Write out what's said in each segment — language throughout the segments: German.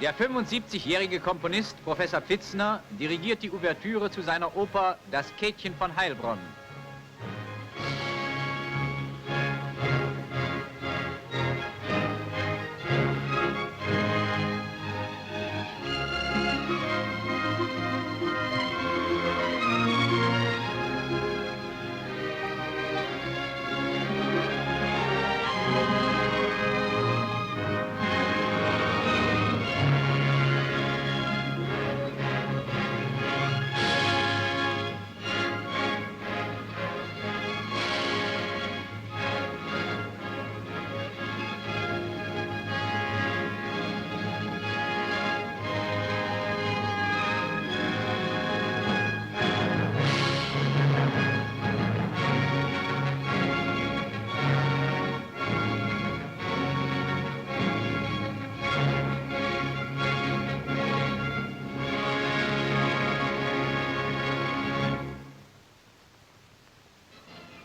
Der 75-jährige Komponist Professor Pfitzner dirigiert die Ouvertüre zu seiner Oper Das Käthchen von Heilbronn.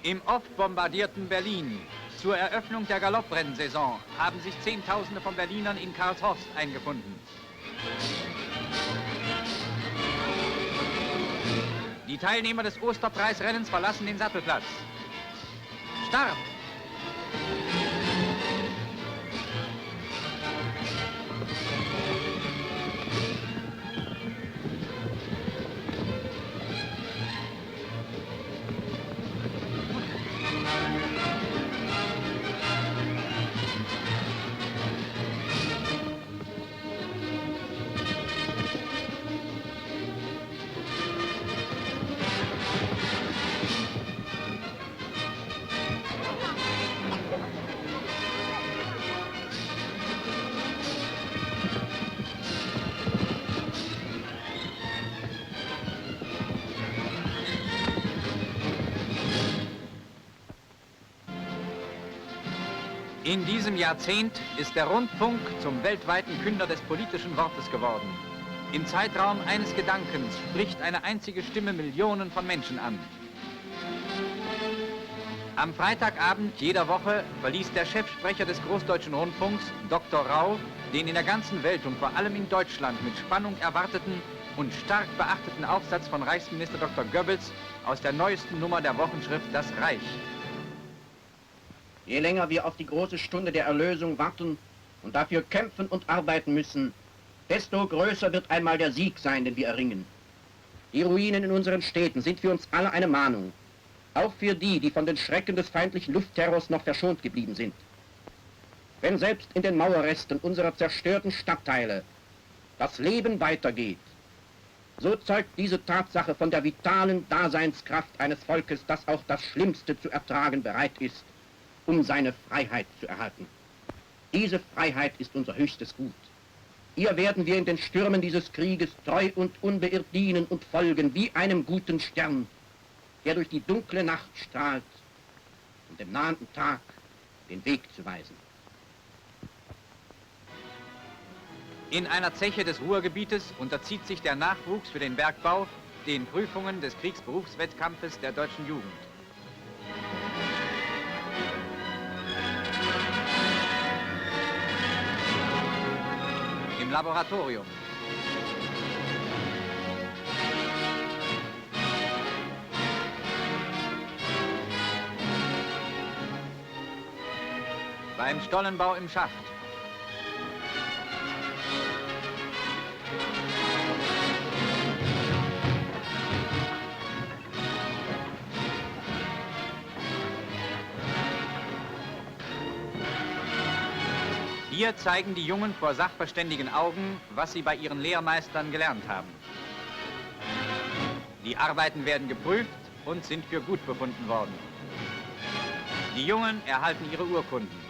Im oft bombardierten Berlin zur Eröffnung der Galopprennsaison haben sich Zehntausende von Berlinern in Karlshorst eingefunden. Die Teilnehmer des Osterpreisrennens verlassen den Sattelplatz. Start! In diesem Jahrzehnt ist der Rundfunk zum weltweiten Künder des politischen Wortes geworden. Im Zeitraum eines Gedankens spricht eine einzige Stimme Millionen von Menschen an. Am Freitagabend jeder Woche verließ der Chefsprecher des Großdeutschen Rundfunks, Dr. Rau, den in der ganzen Welt und vor allem in Deutschland mit Spannung erwarteten und stark beachteten Aufsatz von Reichsminister Dr. Goebbels aus der neuesten Nummer der Wochenschrift Das Reich. Je länger wir auf die große Stunde der Erlösung warten und dafür kämpfen und arbeiten müssen, desto größer wird einmal der Sieg sein, den wir erringen. Die Ruinen in unseren Städten sind für uns alle eine Mahnung, auch für die, die von den Schrecken des feindlichen Luftterrors noch verschont geblieben sind. Wenn selbst in den Mauerresten unserer zerstörten Stadtteile das Leben weitergeht, so zeugt diese Tatsache von der vitalen Daseinskraft eines Volkes, das auch das Schlimmste zu ertragen bereit ist, um seine Freiheit zu erhalten. Diese Freiheit ist unser höchstes Gut. Ihr werden wir in den Stürmen dieses Krieges treu und unbeirrt dienen und folgen wie einem guten Stern, der durch die dunkle Nacht strahlt, um dem nahenden Tag den Weg zu weisen. In einer Zeche des Ruhrgebietes unterzieht sich der Nachwuchs für den Bergbau den Prüfungen des Kriegsberufswettkampfes der deutschen Jugend. Im Laboratorium. Beim Stollenbau im Schacht. Hier zeigen die Jungen vor sachverständigen Augen, was sie bei ihren Lehrmeistern gelernt haben. Die Arbeiten werden geprüft und sind für gut befunden worden. Die Jungen erhalten ihre Urkunden.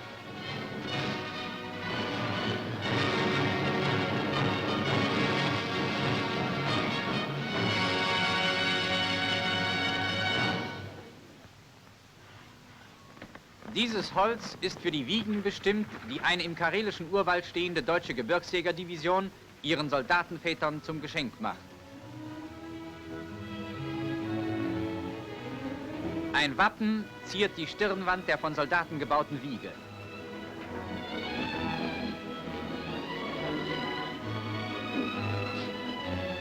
Dieses Holz ist für die Wiegen bestimmt, die eine im karelischen Urwald stehende deutsche Gebirgsjägerdivision ihren Soldatenvätern zum Geschenk macht. Ein Wappen ziert die Stirnwand der von Soldaten gebauten Wiege.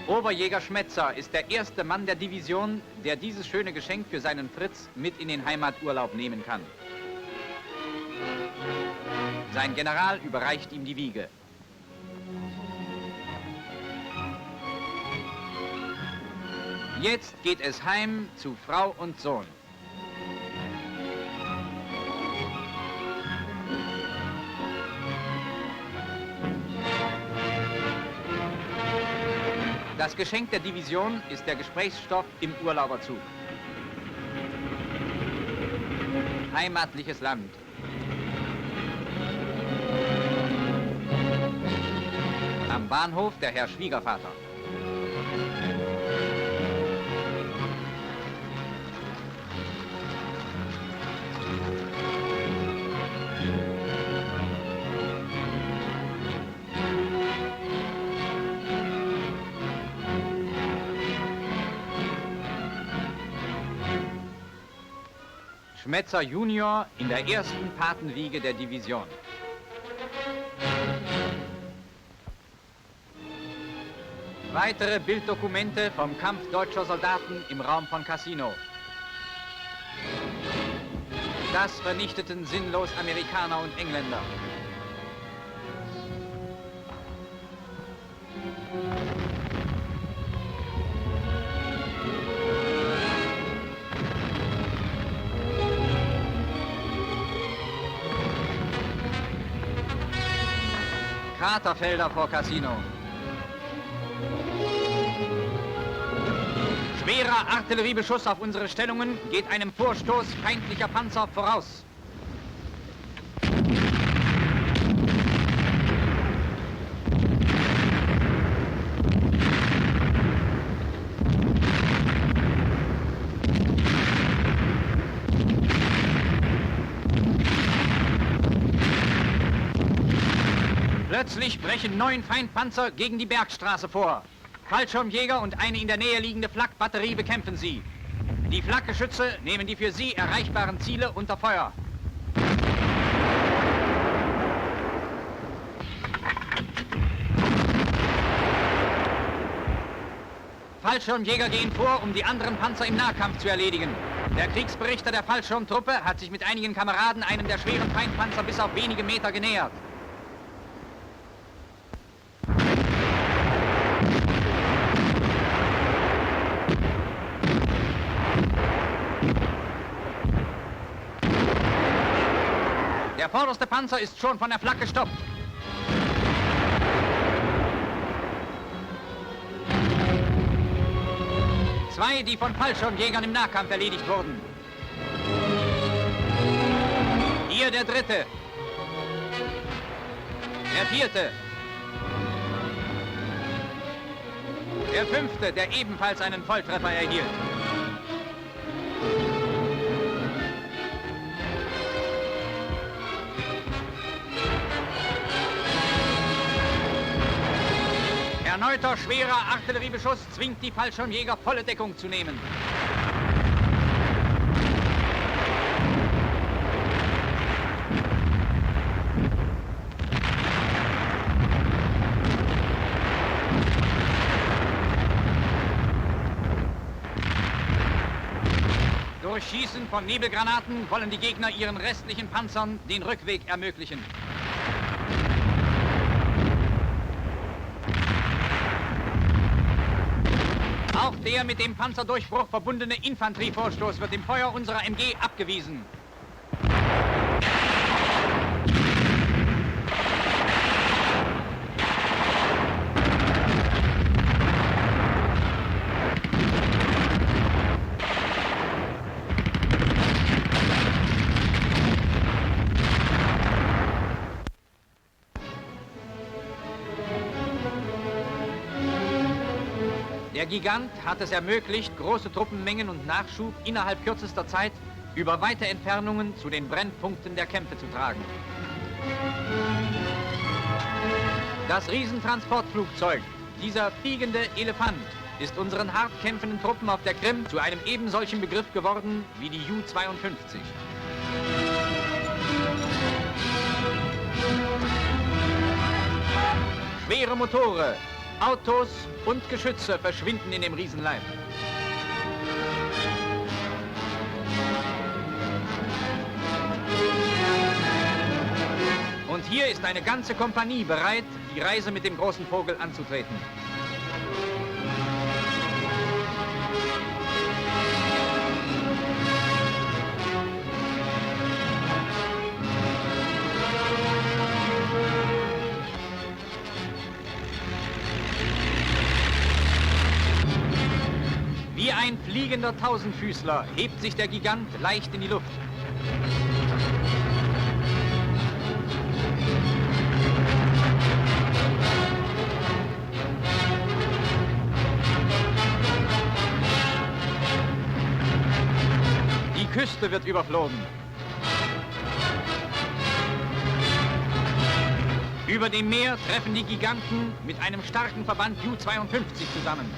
Oberjäger Schmetzer ist der erste Mann der Division, der dieses schöne Geschenk für seinen Fritz mit in den Heimaturlaub nehmen kann. Sein General überreicht ihm die Wiege. Jetzt geht es heim zu Frau und Sohn. Das Geschenk der Division ist der Gesprächsstoff im Urlauberzug. Heimatliches Land. Am Bahnhof der Herr Schwiegervater. Schmetzer Junior in der ersten Patenwiege der Division. Weitere Bilddokumente vom Kampf deutscher Soldaten im Raum von Cassino. Das vernichteten sinnlos Amerikaner und Engländer. Kraterfelder vor Cassino. Schwerer Artilleriebeschuss auf unsere Stellungen geht einem Vorstoß feindlicher Panzer voraus. Plötzlich brechen 9 Feindpanzer gegen die Bergstraße vor. Fallschirmjäger und eine in der Nähe liegende Flakbatterie bekämpfen sie. Die Flakgeschütze nehmen die für sie erreichbaren Ziele unter Feuer. Fallschirmjäger gehen vor, um die anderen Panzer im Nahkampf zu erledigen. Der Kriegsberichter der Fallschirmtruppe hat sich mit einigen Kameraden einem der schweren Feindpanzer bis auf wenige Meter genähert. Der vorderste Panzer ist schon von der Flak gestoppt. Zwei, die von Fallschirmjägern im Nahkampf erledigt wurden. Hier der dritte. Der vierte. Der fünfte, der ebenfalls einen Volltreffer erhielt. Erneuter schwerer Artilleriebeschuss zwingt die Fallschirmjäger, volle Deckung zu nehmen. Durch Schießen von Nebelgranaten wollen die Gegner ihren restlichen Panzern den Rückweg ermöglichen. Auch der mit dem Panzerdurchbruch verbundene Infanterievorstoß wird im Feuer unserer MG abgewiesen. Der Gigant hat es ermöglicht, große Truppenmengen und Nachschub innerhalb kürzester Zeit über weite Entfernungen zu den Brennpunkten der Kämpfe zu tragen. Das Riesentransportflugzeug, dieser fliegende Elefant, ist unseren hart kämpfenden Truppen auf der Krim zu einem ebensolchen Begriff geworden wie die Ju-52. Schwere Motore, Autos und Geschütze verschwinden in dem Riesenleib. Und hier ist eine ganze Kompanie bereit, die Reise mit dem großen Vogel anzutreten. Wie ein fliegender Tausendfüßler hebt sich der Gigant leicht in die Luft. Die Küste wird überflogen. Über dem Meer treffen die Giganten mit einem starken Verband Ju-52 zusammen.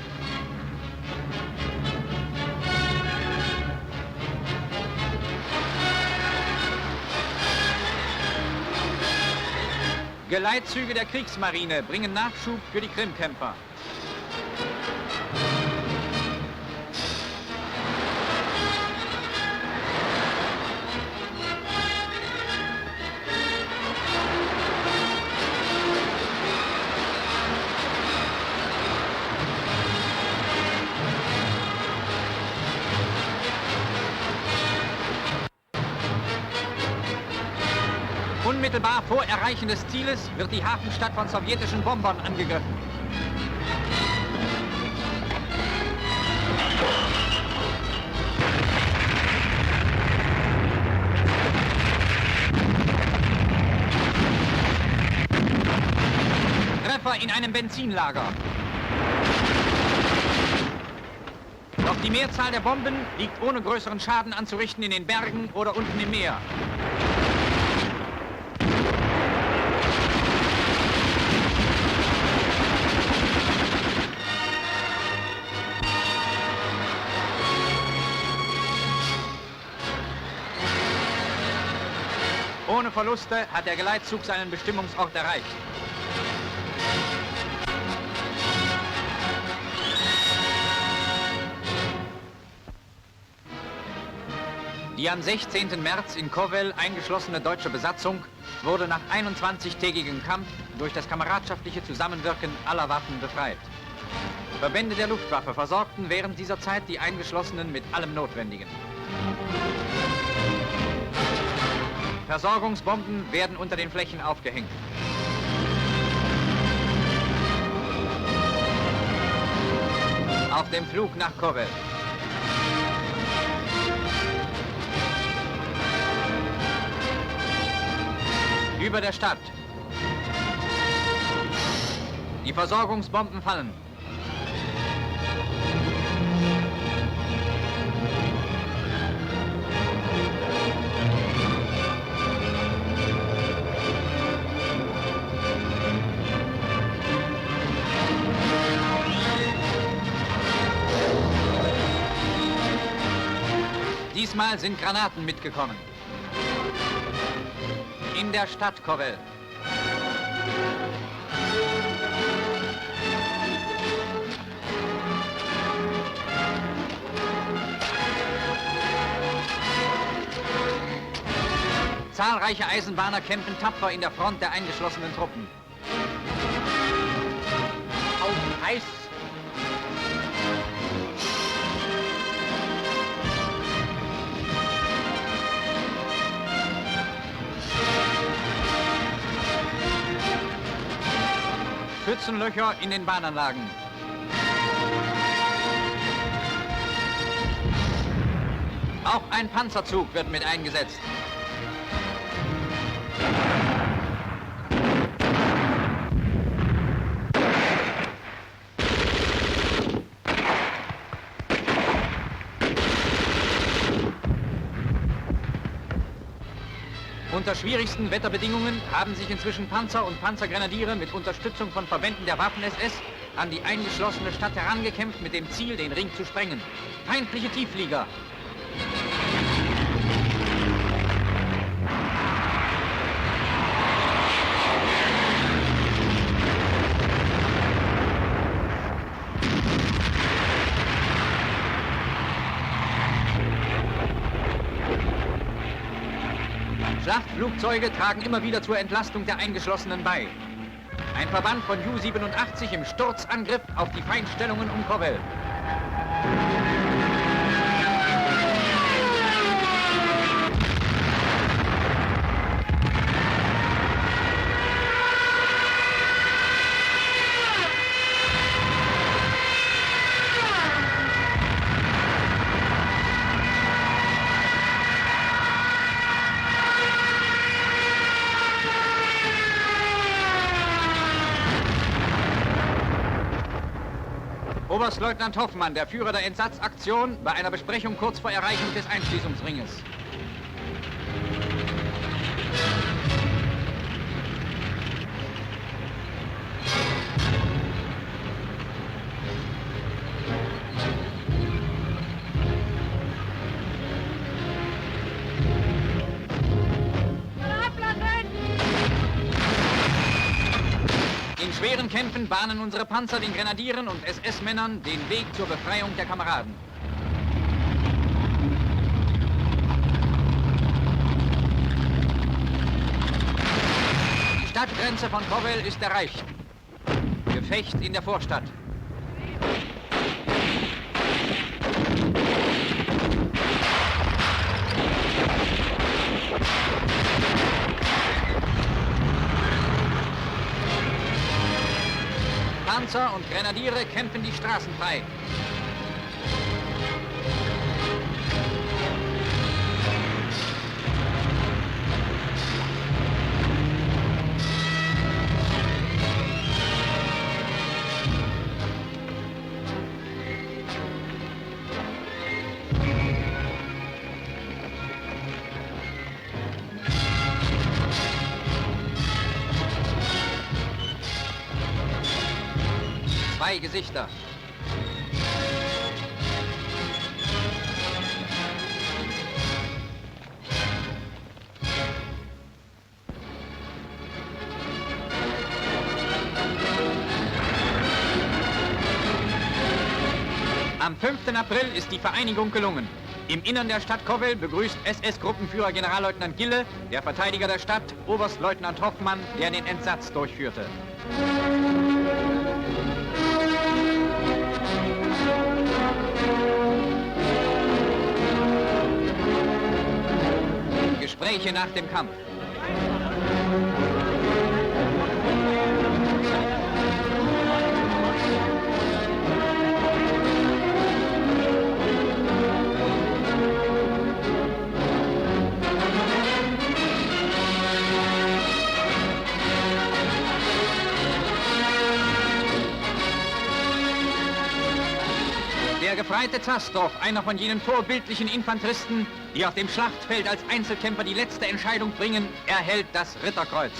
Geleitzüge der Kriegsmarine bringen Nachschub für die Krimkämpfer. Unmittelbar vor Erreichen des Zieles wird die Hafenstadt von sowjetischen Bombern angegriffen. Treffer in einem Benzinlager. Doch die Mehrzahl der Bomben liegt ohne größeren Schaden anzurichten in den Bergen oder unten im Meer. Ohne Verluste hat der Geleitzug seinen Bestimmungsort erreicht. Die am 16. März in Kovel eingeschlossene deutsche Besatzung wurde nach 21-tägigem Kampf durch das kameradschaftliche Zusammenwirken aller Waffen befreit. Verbände der Luftwaffe versorgten während dieser Zeit die Eingeschlossenen mit allem Notwendigen. Versorgungsbomben werden unter den Flächen aufgehängt. Auf dem Flug nach Kovel. Über der Stadt. Die Versorgungsbomben fallen. Diesmal sind Granaten mitgekommen. In der Stadt Kovel. Zahlreiche Eisenbahner kämpfen tapfer in der Front der eingeschlossenen Truppen. Auf Eis! Schützenlöcher in den Bahnanlagen. Auch ein Panzerzug wird mit eingesetzt. Unter schwierigsten Wetterbedingungen haben sich inzwischen Panzer und Panzergrenadiere mit Unterstützung von Verbänden der Waffen-SS an die eingeschlossene Stadt herangekämpft mit dem Ziel, den Ring zu sprengen. Feindliche Tiefflieger. Flugzeuge tragen immer wieder zur Entlastung der Eingeschlossenen bei. Ein Verband von Ju-87 im Sturzangriff auf die Feindstellungen um Kowel. Oberstleutnant Hoffmann, der Führer der Entsatzaktion, bei einer Besprechung kurz vor Erreichung des Einschließungsringes. In schweren Kämpfen bahnen unsere Panzer den Grenadieren und SS-Männern den Weg zur Befreiung der Kameraden. Die Stadtgrenze von Kowel ist erreicht. Gefecht in der Vorstadt. Panzer und Grenadiere kämpfen die Straßen frei. Zwei Gesichter. Am 5. April ist die Vereinigung gelungen. Im Innern der Stadt Kowel begrüßt SS-Gruppenführer Generalleutnant Gille, der Verteidiger der Stadt, Oberstleutnant Hoffmann, der den Entsatz durchführte. Gespräche nach dem Kampf. Der gefreite Zastrow, einer von jenen vorbildlichen Infanteristen, die auf dem Schlachtfeld als Einzelkämpfer die letzte Entscheidung bringen, erhält das Ritterkreuz.